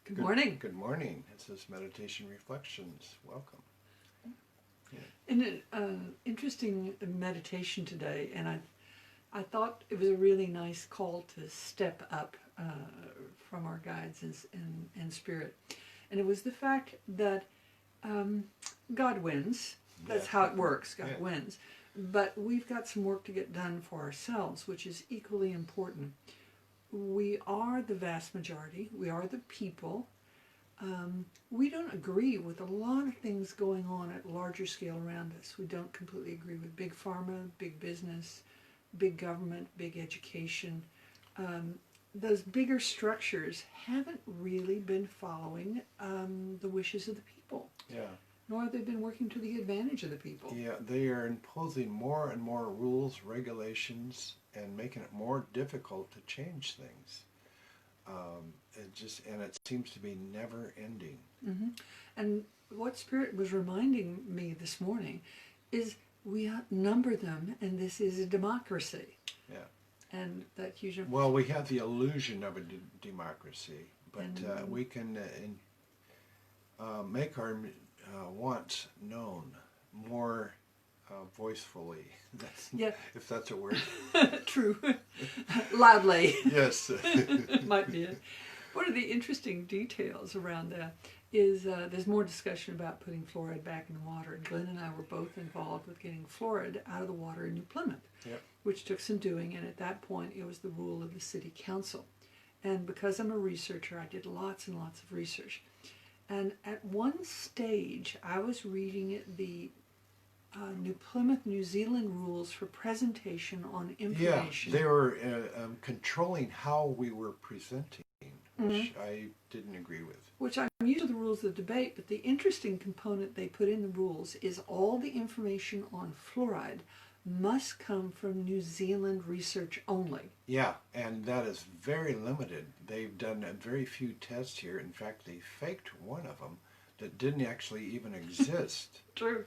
Good morning. Good morning. This is Meditation Reflections. Welcome. In an interesting meditation today, and I thought it was a really nice call to step up from our guides and spirit. And it was the fact that God wins. That's how it works. God wins. But we've got some work to get done for ourselves, which is equally important. We are the vast majority. We are the people. We don't agree with a lot of things going on at larger scale around us. We don't completely agree with big pharma, big business, big government, big education. Those bigger structures haven't really been following the wishes of the people. Yeah. Nor have they been working to the advantage of the people. Yeah, they are imposing more and more rules, regulations, and making it more difficult to change things. It seems to be never ending. Mm-hmm. And what Spirit was reminding me this morning is we outnumber them, and this is a democracy. Yeah. And that huge. Well, we have the illusion of a democracy, but we can make our wants known more voicefully. If that's a word. True. Loudly. Yes. Might be it. One of the interesting details around that is there's more discussion about putting fluoride back in the water. And Glenn and I were both involved with getting fluoride out of the water in New Plymouth, which took some doing. And at that point, it was the rule of the city council. And because I'm a researcher, I did lots and lots of research. And at one stage, I was reading the New Plymouth, New Zealand rules for presentation on information. Yeah, they were controlling how we were presenting, which I didn't agree with. Which I'm used to the rules of debate, but the interesting component they put in the rules is all the information on fluoride must come from New Zealand research only. Yeah, and that is very limited. They've done very few tests here. In fact, they faked one of them that didn't actually even exist. True.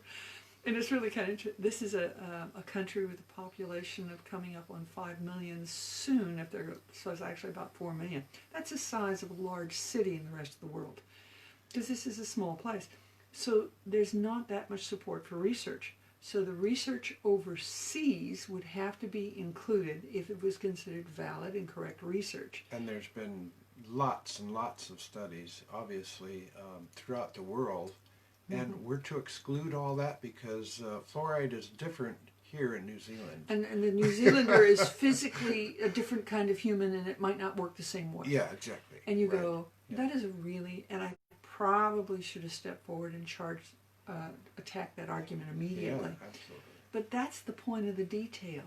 And it's really kind of interesting. This is a country with a population of coming up on 5 million soon, so it's actually about 4 million. That's the size of a large city in the rest of the world, because this is a small place. So there's not that much support for research. So the research overseas would have to be included if it was considered valid and correct research. And there's been lots and lots of studies, obviously, throughout the world. And we're to exclude all that because fluoride is different here in New Zealand. And the New Zealander is physically a different kind of human, and it might not work the same way. Yeah, exactly. And you go, that is and I probably should have stepped forward and attacked that argument immediately. Yeah, absolutely. But that's the point of the detail.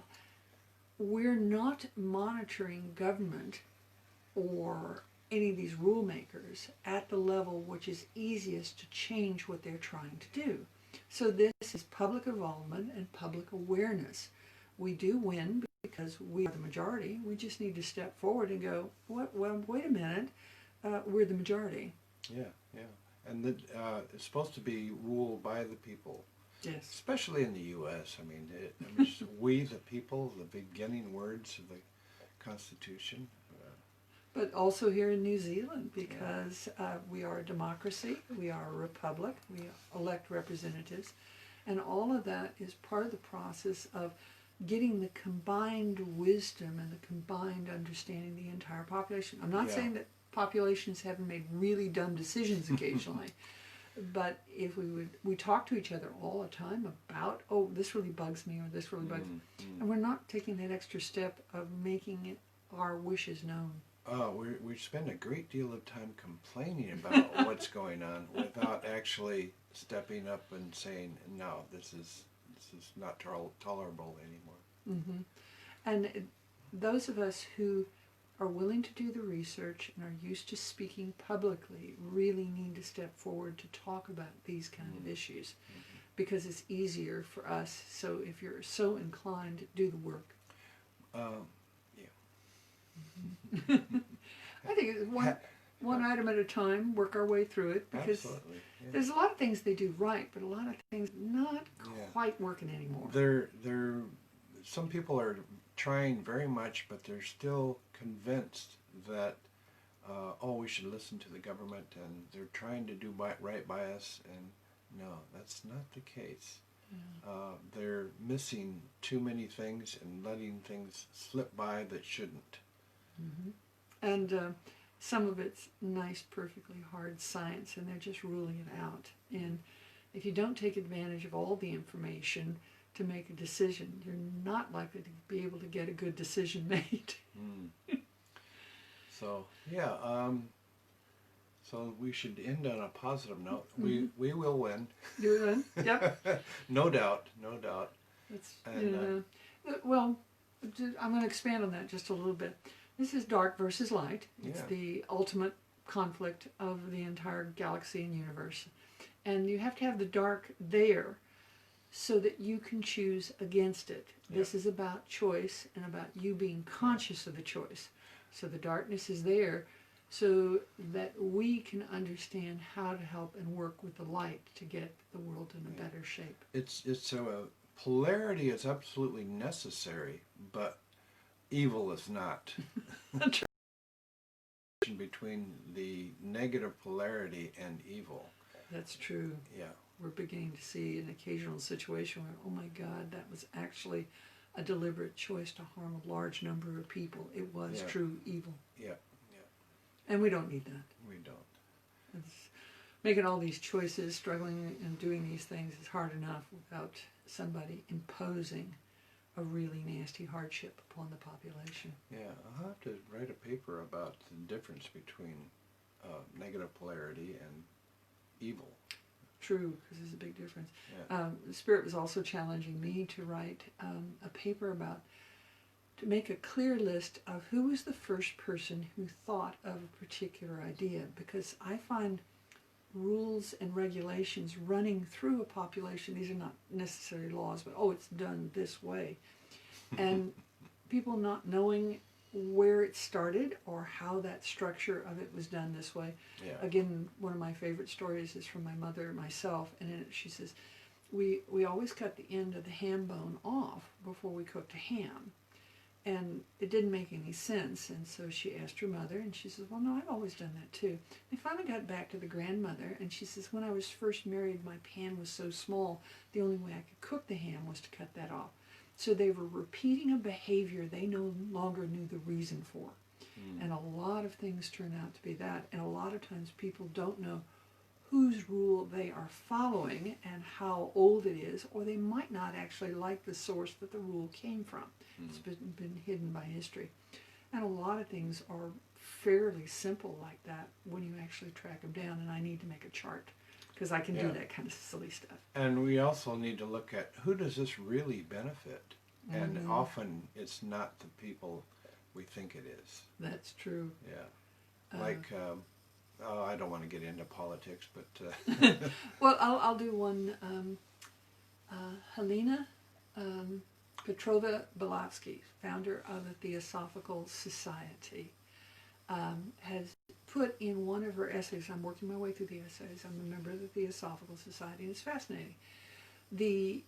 We're not monitoring government or any of these rule makers at the level which is easiest to change what they're trying to do. So this is public involvement and public awareness. We do win because we are the majority. We just need to step forward and go, well, wait a minute, we're the majority. Yeah. And it's supposed to be ruled by the people. Yes. Especially in the U.S. I mean, we the people, the beginning words of the Constitution. But also here in New Zealand, because we are a democracy, we are a republic, we elect representatives, and all of that is part of the process of getting the combined wisdom and the combined understanding of the entire population. I'm not saying that populations haven't made really dumb decisions occasionally, but if we talk to each other all the time about, oh, this really bugs me, or this really bugs me, and we're not taking that extra step of making our wishes known. We spend a great deal of time complaining about what's going on without actually stepping up and saying, no, this is not tolerable anymore. Mm-hmm. And those of us who are willing to do the research and are used to speaking publicly really need to step forward to talk about these kind of issues, because it's easier for us. So if you're so inclined, do the work. I think it's one item at a time, work our way through it, because there's a lot of things they do right, but a lot of things not quite working anymore. Some people are trying very much, but they're still convinced that oh, we should listen to the government and they're trying to do right by us. And no, that's not the case. They're missing too many things and letting things slip by that shouldn't. Mm-hmm. And some of it's nice, perfectly hard science, and they're just ruling it out. And if you don't take advantage of all the information to make a decision, you're not likely to be able to get a good decision made. So, yeah, so we should end on a positive note. We will win. Do it. Yep. No doubt, no doubt. It's, And, well, I'm going to expand on that just a little bit. This is dark versus light. It's Yeah. the ultimate conflict of the entire galaxy and universe. And you have to have the dark there so that you can choose against it. Yeah. This is about choice and about you being conscious of the choice. So the darkness is there so that we can understand how to help and work with the light to get the world in a better shape. It's a polarity is absolutely necessary, but evil is not. Between the negative polarity and evil. That's true. Yeah. We're beginning to see an occasional situation where, oh my God, that was actually a deliberate choice to harm a large number of people. It was true evil. Yeah. And we don't need that. We don't. It's, making all these choices, struggling and doing these things is hard enough without somebody imposing a really nasty hardship upon the population. Yeah, I'll have to write a paper about the difference between negative polarity and evil. True, because there's a big difference. Yeah. Spirit was also challenging me to write a paper to make a clear list of who was the first person who thought of a particular idea, because I find rules and regulations running through a population. These are not necessarily laws, but it's done this way. And people not knowing where it started or how that structure of it was done this way. Yeah. Again, one of my favorite stories is from my mother myself, and in it she says, we always cut the end of the ham bone off before we cooked a ham. And it didn't make any sense, and so she asked her mother, and she says, well, no, I've always done that too. They finally got back to the grandmother, and she says, when I was first married, my pan was so small, the only way I could cook the ham was to cut that off. So they were repeating a behavior they no longer knew the reason for. And a lot of things turn out to be that, and a lot of times people don't know whose rule they are following and how old it is, or they might not actually like the source that the rule came from. It's been hidden by history. And a lot of things are fairly simple like that when you actually track them down, and I need to make a chart because I can do that kind of silly stuff. And we also need to look at who does this really benefit? And often it's not the people we think it is. That's true. Yeah. Like, I don't want to get into politics, but... Well, I'll do one. Helena Petrova Blavatsky, founder of the Theosophical Society, has put in one of her essays, I'm working my way through the essays, I'm a member of the Theosophical Society, and it's fascinating. The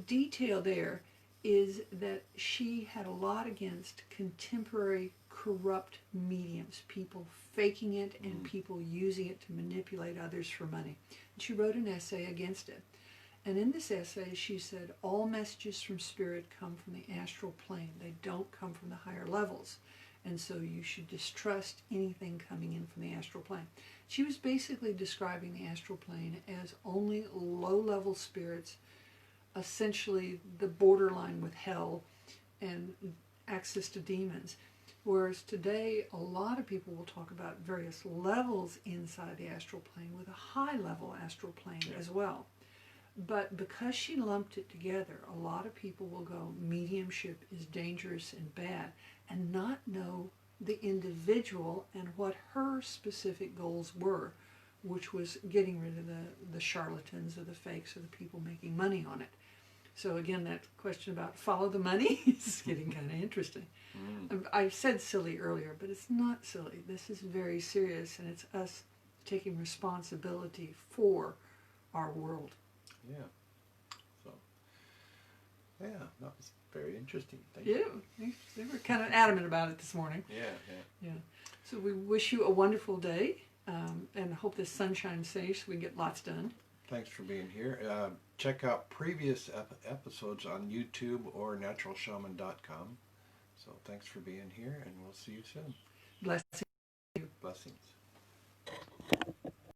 detail there is that she had a lot against contemporary corrupt mediums, people faking it and people using it to manipulate others for money. And she wrote an essay against it. And in this essay, she said, all messages from spirit come from the astral plane. They don't come from the higher levels. And so you should distrust anything coming in from the astral plane. She was basically describing the astral plane as only low-level spirits, essentially the borderline with hell and access to demons. Whereas today, a lot of people will talk about various levels inside the astral plane with a high-level astral plane as well. But because she lumped it together, a lot of people will go, mediumship is dangerous and bad, and not know the individual and what her specific goals were, which was getting rid of the charlatans or the fakes or the people making money on it. So again, that question about follow the money is getting kind of interesting. I said silly earlier, but it's not silly. This is very serious, and it's us taking responsibility for our world. Yeah. So, Yeah, that was very interesting. Thank Yeah, you. they were kind of adamant about it this morning. Yeah, yeah. Yeah. So we wish you a wonderful day, and hope this sunshine stays so we can get lots done. Thanks for being here. Check out previous episodes on YouTube or naturalshaman.com. So thanks for being here, and we'll see you soon. Blessings. Blessings.